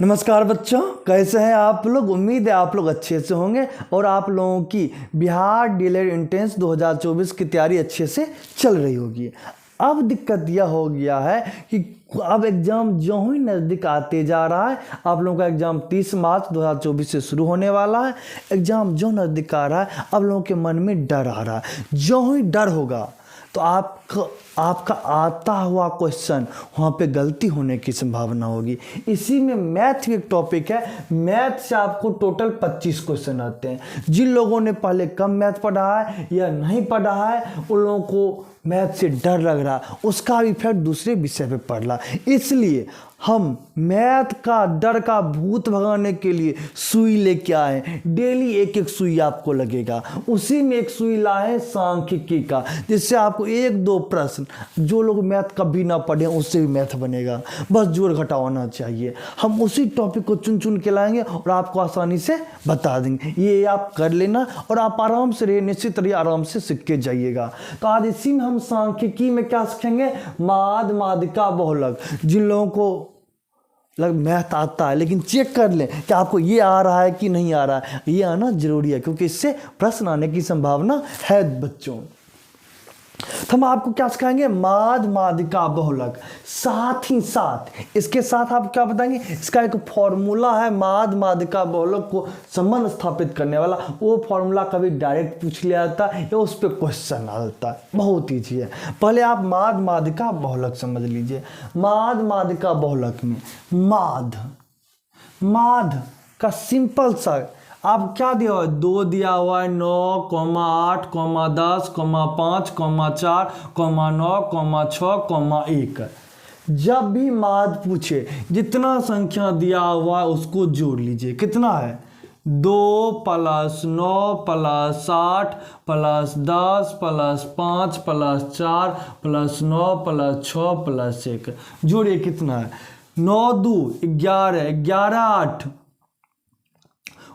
नमस्कार बच्चों, कैसे हैं आप लोग। उम्मीद है आप लोग अच्छे से होंगे और आप लोगों की बिहार डीएलएड एंट्रेंस 2024 की तैयारी अच्छे से चल रही होगी। अब दिक्कत यह हो गया है कि अब एग्ज़ाम जो ही नज़दीक आते जा रहा है। आप लोगों का एग्ज़ाम 30 मार्च 2024 से शुरू होने वाला है। एग्ज़ाम जो नज़दीक आ रहा है, आप लोगों के मन में डर आ रहा है। जो ही डर होगा तो आपका आता हुआ क्वेश्चन वहाँ पे गलती होने की संभावना होगी। इसी में मैथ एक टॉपिक है। मैथ से आपको टोटल 25 क्वेश्चन आते हैं। जिन लोगों ने पहले कम मैथ पढ़ा है या नहीं पढ़ा है, उन लोगों को मैथ से डर लग रहा, उसका इफेक्ट दूसरे विषय पे पड़ रहा। इसलिए हम मैथ का डर का भूत भगाने के लिए सुई लेके आए। डेली एक एक सुई आपको लगेगा। उसी में एक सुई लाए सांख्यिकी का, जिससे आपको एक दो प्रश्न, जो लोग मैथ कभी ना पढ़े उससे भी मैथ बनेगा। बस जोड़ घटाव होना चाहिए। हम उसी टॉपिक को चुन चुन के लाएंगे और आपको आसानी से बता देंगे। ये आप कर लेना और आप आराम से रहिए, निश्चित रहिए, आराम से सीख के जाइएगा। तो आज इसी में हम सांख्यिकी में क्या सीखेंगे, माद, मादिका, बहुलक। जिन लोगों को मैथ आता है लेकिन चेक कर लें कि आपको ये आ रहा है कि नहीं आ रहा है। ये आना जरूरी है क्योंकि इससे प्रश्न आने की संभावना है बच्चों। तो हम आपको क्या सिखाएंगे, माद, मादिका, बहुलक। साथ ही साथ इसके साथ आप क्या बताएंगे, इसका एक फॉर्मूला है माद, मादिका, बहुलक को संबंध स्थापित करने वाला। वो फॉर्मूला कभी डायरेक्ट पूछ लिया जाता है या उस पर क्वेश्चन आता है। बहुत ईजी है। पहले आप माद, मादिका, बहुलक समझ लीजिए। माद, मादिका, बहुलक में माद का सिंपल सा आप क्या दिया हुआ है, 2 दिया हुआ है, 9, 8, 10, 5, 4, 9, 6, 1। जब भी माद पूछे, जितना संख्या दिया हुआ है उसको जोड़ लीजिए। कितना है, 2 + 9 + 8 + 10 + 5 + 4 + 9 + 6 + 1। जोड़िए कितना है, 9 2 11, 11 8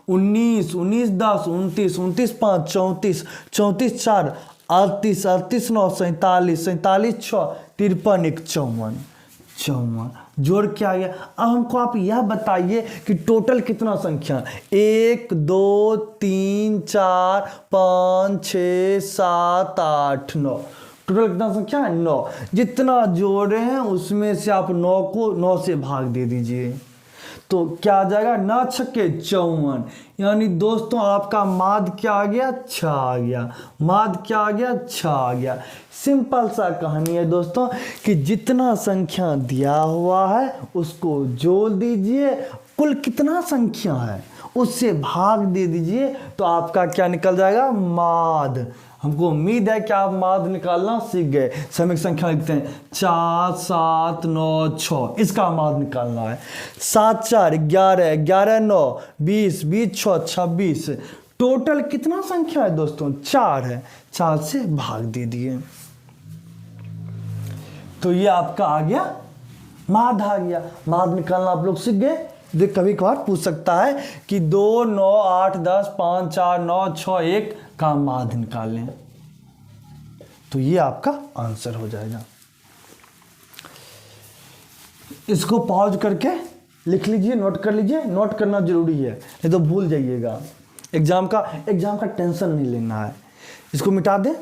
19, 19 10 29, 29 5 34, 34 4 38, 38 9 47, 47 6 53 1 54। जोड़ के आ गया। अब हमको आप यह बताइए कि टोटल कितना संख्या, 1 2 3 4 5 6 7 8 9। टोटल कितना संख्या है, 9। जितना जोड़ रहे हैं उसमें से आप 9 को 9 से भाग दे दीजिए तो क्या आ जाएगा, 9 छक्के 54। यानी दोस्तों आपका माद क्या आ गया, 6 आ गया। माद क्या आ गया, 6 आ गया। सिंपल सा कहानी है दोस्तों कि जितना संख्या दिया हुआ है उसको जोड़ दीजिए, कुल कितना संख्या है उससे भाग दे दीजिए तो आपका क्या निकल जाएगा, माद। हमको उम्मीद है कि आप माद निकालना सीख गए। समीक संख्या लिखते हैं, 4 7 9 6। इसका माद निकालना है। 7 4 11, 11 9 20, 20 6 26। टोटल कितना संख्या है दोस्तों, 4 है। 4 से भाग दे दिए तो ये आपका आ गया, माद आ गया। माद निकालना आप लोग सीख गए। देख कभी कभार पूछ सकता है कि 2 9 8 10 5 4 9 6 1 का माद निकालें, तो ये आपका आंसर हो जाएगा। इसको पॉज करके लिख लीजिए, नोट कर लीजिए। नोट करना जरूरी है, नहीं तो भूल जाइएगा। एग्जाम का टेंशन नहीं लेना है। इसको मिटा दें।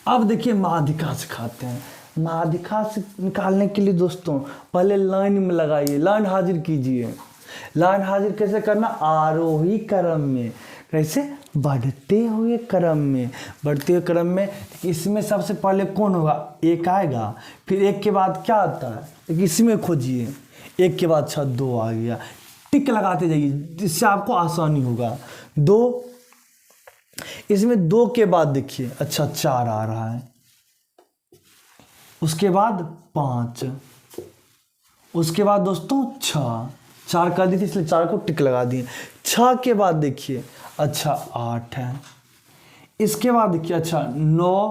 अब देखिए मादिका सिखाते हैं। मादिका से निकालने के लिए दोस्तों पहले लाइन में लगाइए, लाइन हाजिर कीजिए। लाइन हाजिर कैसे करना, आरोही क्रम में। कैसे, बढ़ते हुए क्रम में। बढ़ते हुए क्रम में इसमें सबसे पहले कौन होगा, 1 आएगा। फिर 1 के बाद क्या आता है, इसमें खोजिए। 1 के बाद 6 2 आ गया। टिक लगाते जाइए जिससे आपको आसानी होगा। 2, इसमें 2 के बाद देखिए, अच्छा 4 आ रहा है। उसके बाद 5, उसके बाद दोस्तों 6। 4 कर दी थी इसलिए 4 को टिक लगा दिए। 6 के बाद देखिए, अच्छा 8 है। इसके बाद देखिए, अच्छा 9,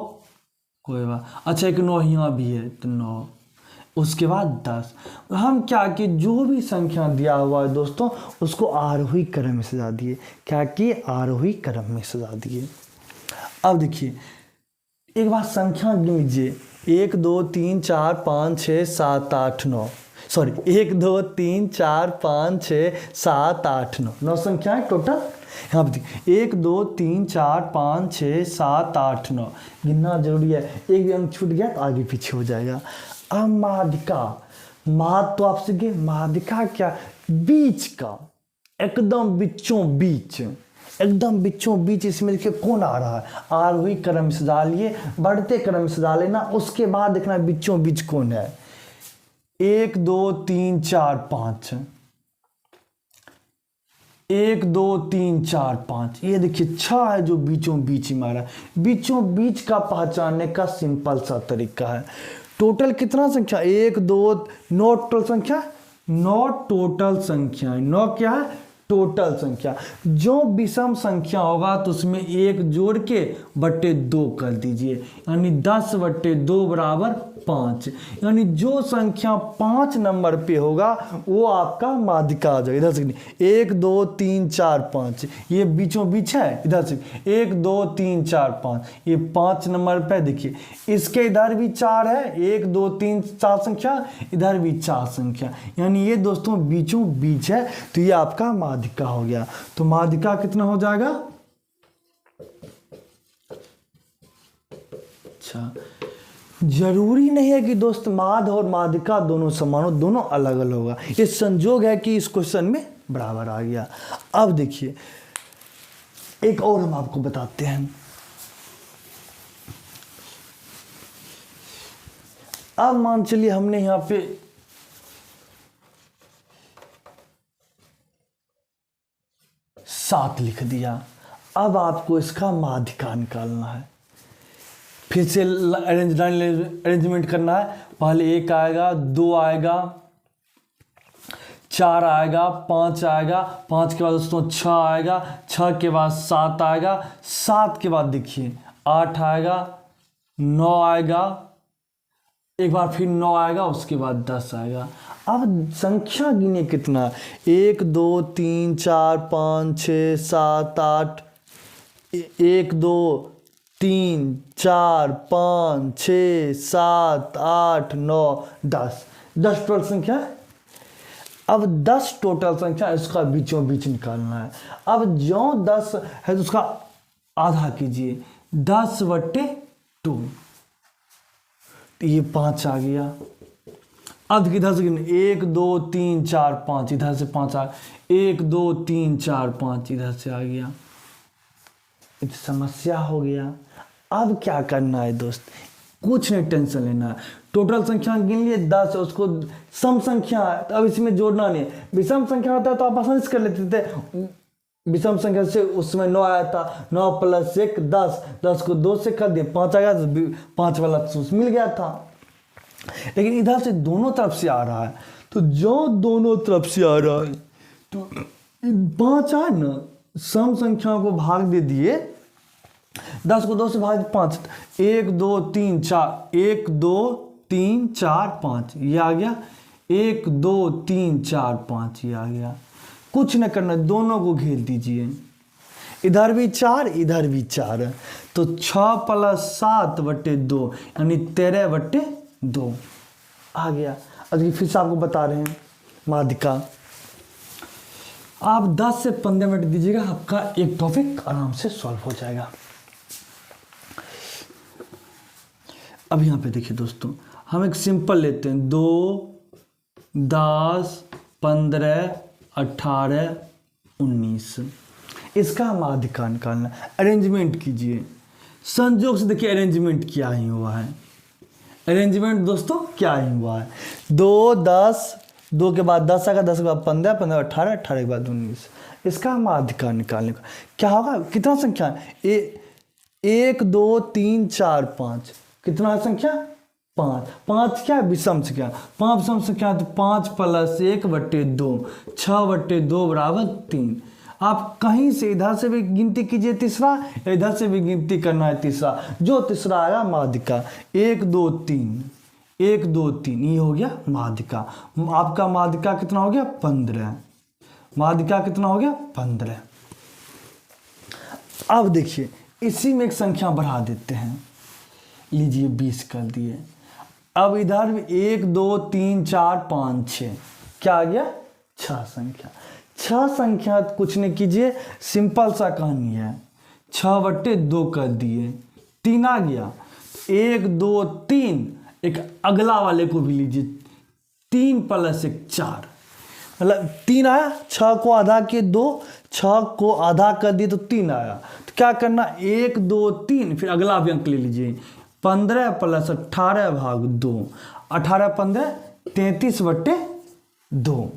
कोई बात, अच्छा एक 9 यहाँ भी है तो 9। उसके बाद 10। हम क्या कि जो भी संख्या दिया हुआ है दोस्तों उसको आरोही क्रम में सजा दिए। क्या कि आरोही क्रम में सजा दिए। अब देखिए एक बार संख्या गिन लीजिए, 1 2 3 4 5 6 7 8 9। सॉरी 1 2 3 4 5 6 7 8 9, 9 संख्याएं टोटल। यहाँ पे देखिए 1 2 3 4 5 6 7 8 9 गिनना जरूरी है, एक भी अंक छूट गया तो आगे पीछे हो जाएगा। अब माध्यिका, माध तो आप सीखे, माध्यिका क्या, बीच का, एकदम बीचों बीच, एकदम बीचों बीच। इसमें देखिए कौन आ रहा है, आरोही क्रम से डालिए, बढ़ते क्रम से डालेना, उसके बाद देखना बीचों बीच कौन है। 1 2 3 4 5, 1 2 3 4 5, ये देखिए 6 है जो बीचों बीच ही मारा। बीचों बीच का पहचानने का सिंपल सा तरीका है। टोटल कितना संख्या, 1 2 9 टोटल संख्या, 9 टोटल संख्या, 9 क्या है टोटल संख्या। जो विषम संख्या होगा तो उसमें 1 जोड़ के बट्टे 2 कर दीजिए, यानी 10 बट्टे 2 बराबर 5। यानी जो संख्या 5 नंबर पे होगा वो आपका माध्यिका आ जाएगा। इधर से 1 2 3 4 5, ये बीचों बीच है। इधर से 1 2 3 4 5, ये 5 नंबर पे देखिए। इसके इधर भी 4 है, 1 2 3 4 संख्या, इधर भी 4 संख्या, यानी ये दोस्तों बीचों बीच है। तो ये आपका माध्यिका हो गया। तो माध्यिका कितना हो जाएगा, अच्छा जरूरी नहीं है कि दोस्त माध्य और माध्यिका दोनों समान हो, दोनों अलग अलग होगा। ये संजोग है कि इस क्वेश्चन में बराबर आ गया। अब देखिए एक और हम आपको बताते हैं। अब मान चलिए हमने यहां पे सात लिख दिया। अब आपको इसका माध्यिका निकालना है। फिर से अरेंजमेंट करना है। पहले 1 आएगा, 2 आएगा, 4 आएगा, 5 आएगा, 5 के बाद दोस्तों 6 आएगा, 6 के बाद 7 आएगा, 7 के बाद देखिए 8 आएगा, 9 आएगा, एक बार फिर 9 आएगा, उसके बाद 10 आएगा। अब संख्या गिने कितना, 1 2 3 4 5 6 7 8, 1 2 3 4 5 6 7 8 9 10, 10 टोटल संख्या है। अब 10 टोटल संख्या, इसका बीचों बीच निकालना है। अब जो 10 है तो उसका आधा कीजिए, 10 बट्टे 2, तो ये 5 आ गया। अब इधर से 1 2 3 4 5, इधर से 5 आ, 1 2 3 4 5 इधर से आ गया। एक समस्या हो गया। अब क्या करना है दोस्त, कुछ नहीं टेंशन लेना है। टोटल संख्या गिन लिए 10, उसको सम संख्या है तो अब इसमें जोड़ना नहीं। विषम संख्या होता है तो आप आसानी से कर लेते थे। विषम संख्या से उस समय 9 आया था, 9 + 1 10, 10 को 2 से कर दिए, 5 आ गया तो 5 वाला सूत्र मिल गया था। लेकिन इधर से दोनों तरफ से आ रहा है, तो जो दोनों तरफ से आ रहा है तो 5 आए ना, सम संख्या को भाग दे दिए, 10 को 2 से भाग 5, 1 2 3 4, 1 2 3 4 5 ये आ गया, 1 2 3 4 5 ये आ गया। कुछ न करना, दोनों को घेर दीजिए, इधर भी 4 इधर भी 4, तो 6 + 7 बट्टे 2 यानी 13 बट्टे 2 आ गया। अभी फिर से आपको बता रहे हैं माध्यिका। आप 10 से 15 मिनट दीजिएगा, आपका एक टॉपिक आराम से सॉल्व हो जाएगा। अब यहाँ पे देखिए दोस्तों, हम एक सिंपल लेते हैं, 2 10 15 18 19, इसका माध्यिका निकालना। अरेंजमेंट कीजिए, संजोग से देखिए अरेंजमेंट क्या ही हुआ है। अरेंजमेंट दोस्तों क्या ही हुआ है, 2 10, 2 के बाद 10 आएगा, 10 के बाद 15, 15 18, 18 के बाद 19, इसका माध्यिका निकालने का क्या होगा, कितना संख्या है, 1 2 3 4 5, कितना है संख्या 5, 5 क्या विषम संख्या, 5 विषम संख्या तो 5 + 1 बट्टे 2, 6 बट्टे 2 बराबर 3। आप कहीं से इधर से भी गिनती कीजिए तीसरा, इधर से भी गिनती करना है तीसरा, जो तीसरा आया माध्यिका। 1 2 3, 1 2 3 ये हो गया माध्यिका। आपका माध्यिका कितना हो गया 15, माध्यिका कितना हो गया 15। अब देखिए इसी में एक संख्या बढ़ा देते हैं, लीजिए 20 कर दिए। अब इधर 1 2 3 4 5 6 क्या आ गया 6 संख्या। 6 संख्या कुछ नहीं कीजिए, सिंपल सा कहानी है, 6/2 कर दिए, 3 आ गया, 1 2 3, एक अगला वाले को भी लीजिए, 3 + 1 4, मतलब 3 आया, 6 को आधा के 2, 6 को आधा कर दिए तो 3 आया। तो क्या करना 1 2 3, फिर अगला भी अंक ले लीजिए, 15 + 18 भाग 2, 18 15 33/2,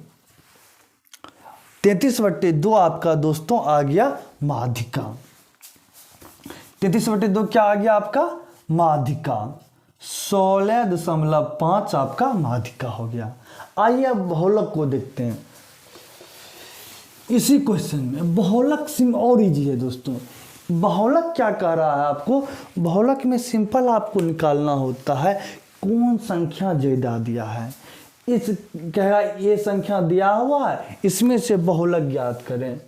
33/2 आपका दोस्तों आ गया माध्यिका। 33/2 क्या आ गया आपका माध्यिका। 16.5 आपका माध्यिका हो गया। आइए अब बहुलक को देखते हैं। इसी क्वेश्चन में बहुलक सिम और इजी है दोस्तों। बहुलक क्या कह रहा है आपको, बहुलक में सिंपल आपको निकालना होता है कौन संख्या ज्यादा दिया है। इस कहेगा ये संख्या दिया हुआ है, इसमें से बहुलक ज्ञात करें।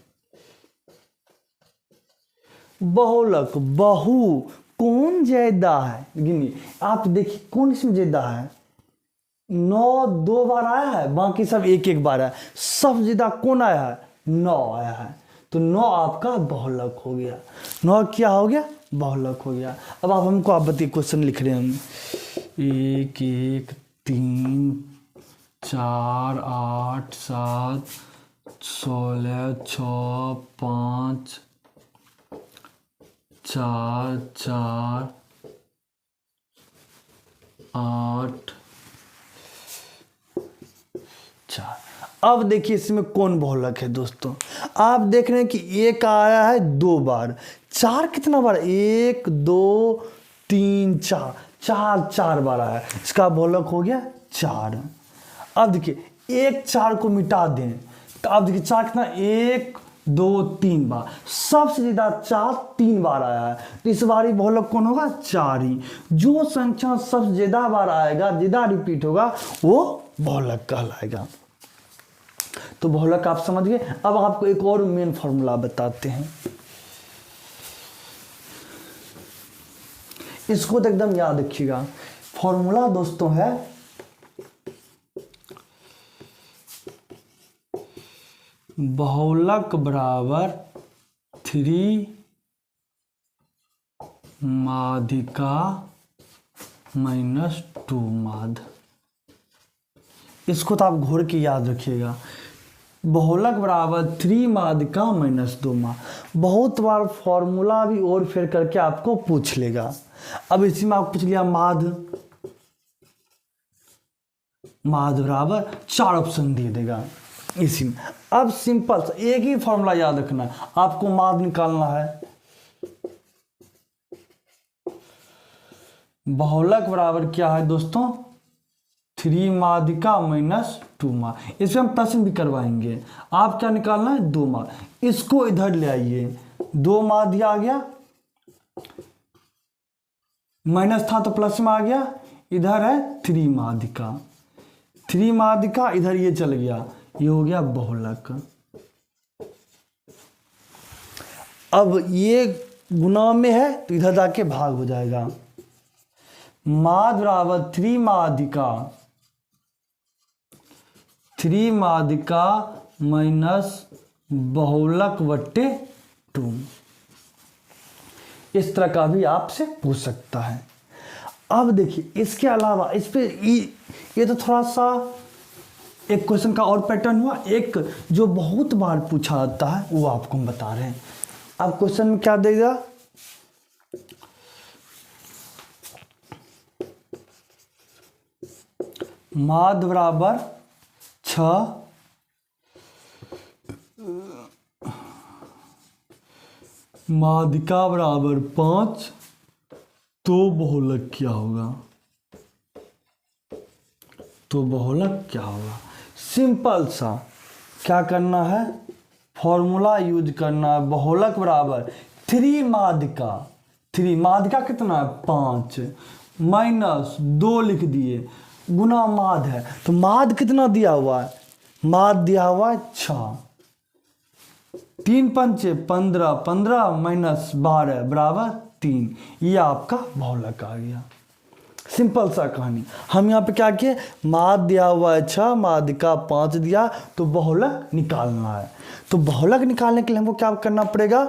बहुलक बहु कौन ज्यादा है, गिनिए आप देखिए कौन इसमें ज्यादा है। 9 2 बार आया है, बाकी सब 1 1 बार है। सबसे ज्यादा कौन आया है 9 आया है, तो 9 आपका बहुलक हो गया। 9 क्या हो गया बहुलक हो गया। अब आप हमको आप बताइए क्वेश्चन लिख रहे हैं हम 1 1 3 4 8 7 16 6 5 4 4 8 4। अब देखिए इसमें कौन बहुलक है दोस्तों। आप देख रहे हैं कि 1 आया है 2 बार, 4 कितना बार 1 2 3 4, 4 बार आया, इसका बहुलक हो गया 4। अब देखिए 1 4 को मिटा दें तो अब देखिए 4 कितना 1 2 3 बार, सबसे ज्यादा 4 3 बार आया है, तो इस बार ही बहुलक कौन होगा 4 ही। जो संख्या सबसे ज्यादा बार आएगा, ज्यादा रिपीट होगा, वो बहुलक कहलाएगा। तो बहुलक आप समझ गए। अब आपको एक और मेन फॉर्मूला बताते हैं, इसको तो एकदम याद रखिएगा। फॉर्मूला दोस्तों है बहुलक बराबर 3 माध्यिका -2 माध्य। इसको तो आप घोर के याद रखिएगा। बहुलक बराबर 3 माध्यिका -2 माध्य। बहुत बार फॉर्मूला भी और फेर करके आपको पूछ लेगा। अब इसी में आप पूछ लिया माध्य, माध्य बराबर 4 ऑप्शन दे देगा इसी में। अब सिंपल सा एक ही फॉर्मूला याद रखना है, आपको माध्य निकालना है। बहुलक बराबर क्या है दोस्तों 3 माध्यिका -2 माध्य। इसमें हम प्रश्न भी करवाएंगे। आप क्या निकालना है 2 माध्य, इसको इधर ले आइए, 2 माध्य आ गया, माइनस था तो प्लस में आ गया, इधर है 3 माध्यिका, 3 माध्यिका इधर ये चल गया, ये हो गया बहुलक। अब ये गुना में है तो इधर जाके भाग हो जाएगा। माध्य बराबर 3 माध्यिका, 3 माध्यिका माइनस बहुलक बट्टे 2। इस तरह का भी आपसे पूछ सकता है। अब देखिए इसके अलावा इस पे ये तो थोड़ा सा एक क्वेश्चन का और पैटर्न हुआ। एक जो बहुत बार पूछा जाता है वो आपको हम बता रहे हैं। अब क्वेश्चन में क्या देगा, माध्य बराबर 6 माध्यिका बराबर 5, तो बहुलक क्या होगा, तो बहुलक क्या होगा। सिंपल सा क्या करना है, फॉर्मूला यूज करना है। बहुलक बराबर 3 माध्यिका, 3 माध्यिका कितना है 5 -2 लिख दिए, गुना माध्य है, तो माध्य कितना दिया हुआ है, माध्य दिया हुआ है 6, 3 पंचे 15, 15 -12 बराबर 3, ये आपका बहुलक आ गया। सिंपल सा कहानी। हम यहाँ पे क्या किए, माद दिया हुआ है 6, माध्यिका 5 दिया, तो बहुलक निकालना है। तो बहुलक निकालने के लिए हमको क्या करना पड़ेगा,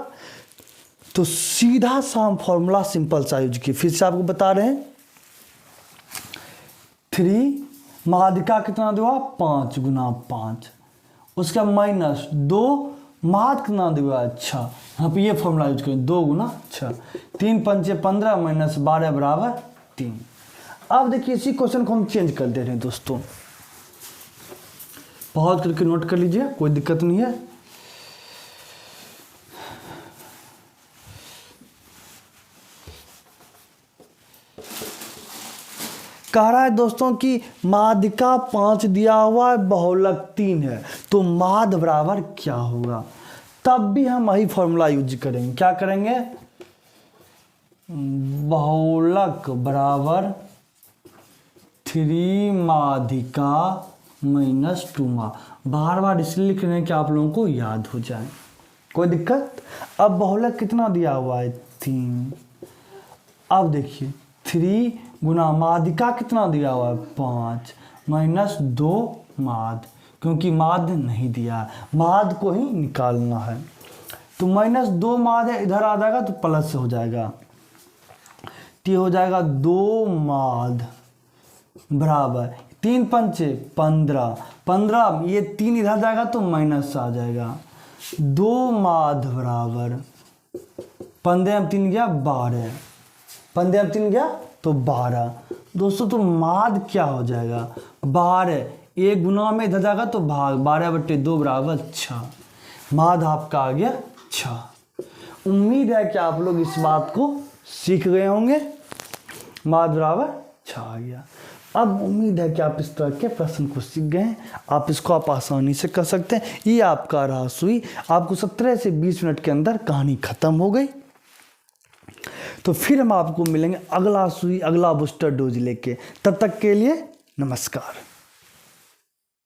तो सीधा सा हम फॉर्मूला सिंपल सा यूज किए। फिर से आपको बता रहे हैं, 3 माध्यिका कितना दिया, 5 गुना 5, उसका माइनस 2 माद कितना दिया, 6। यहाँ पे ये फॉर्मूला यूज करें, 2 गुना 6, 3 पंचे 15 माइनस 12 बराबर 3। अब देखिए इसी क्वेश्चन को हम चेंज कर दे रहे हैं दोस्तों, पॉज करके नोट कर लीजिए, कोई दिक्कत नहीं है। कह रहा है दोस्तों कि माध्यिका 5 दिया हुआ है, बहुलक 3 है, तो माद बराबर क्या होगा। तब भी हम वही फॉर्मूला यूज करेंगे, क्या करेंगे, बहुलक बराबर 3 माध्यिका माइनस 2 माद। बार बार इसलिए लिख रहे हैं कि आप लोगों को याद हो जाए, कोई दिक्कत। अब बहुलक कितना दिया हुआ है, 3। अब देखिए 3 गुना माध्यिका कितना दिया हुआ है, 5 माइनस 2 माद, क्योंकि माद नहीं दिया है, माद को ही निकालना है। तो माइनस 2 माद है, इधर आ जाएगा तो प्लस हो जाएगा, तो हो जाएगा 2 माद बराबर 3 पंचे 15, 15 ये 3 इधर जाएगा तो माइनस आ जाएगा, 2 माद बराबर 15 में 3 गया 12, 15 में 3 गया तो 12। दोस्तों तो माद क्या हो जाएगा, 12, एक गुना में इधर जाएगा तो भाग, 12/2 बराबर 6, माद आपका आ गया 6। उम्मीद है कि आप लोग इस बात को सीख गए होंगे, माद बराबर 6 आ गया। अब उम्मीद है कि आप इस तरह के प्रश्न को सीख गए हैं, आप इसको आप आसानी से कर सकते हैं। ये आपका रहा सुई, आपको 17 से 20 मिनट के अंदर कहानी खत्म हो गई। तो फिर हम आपको मिलेंगे अगला सुई, अगला बूस्टर डोज लेके, तब तक के लिए नमस्कार।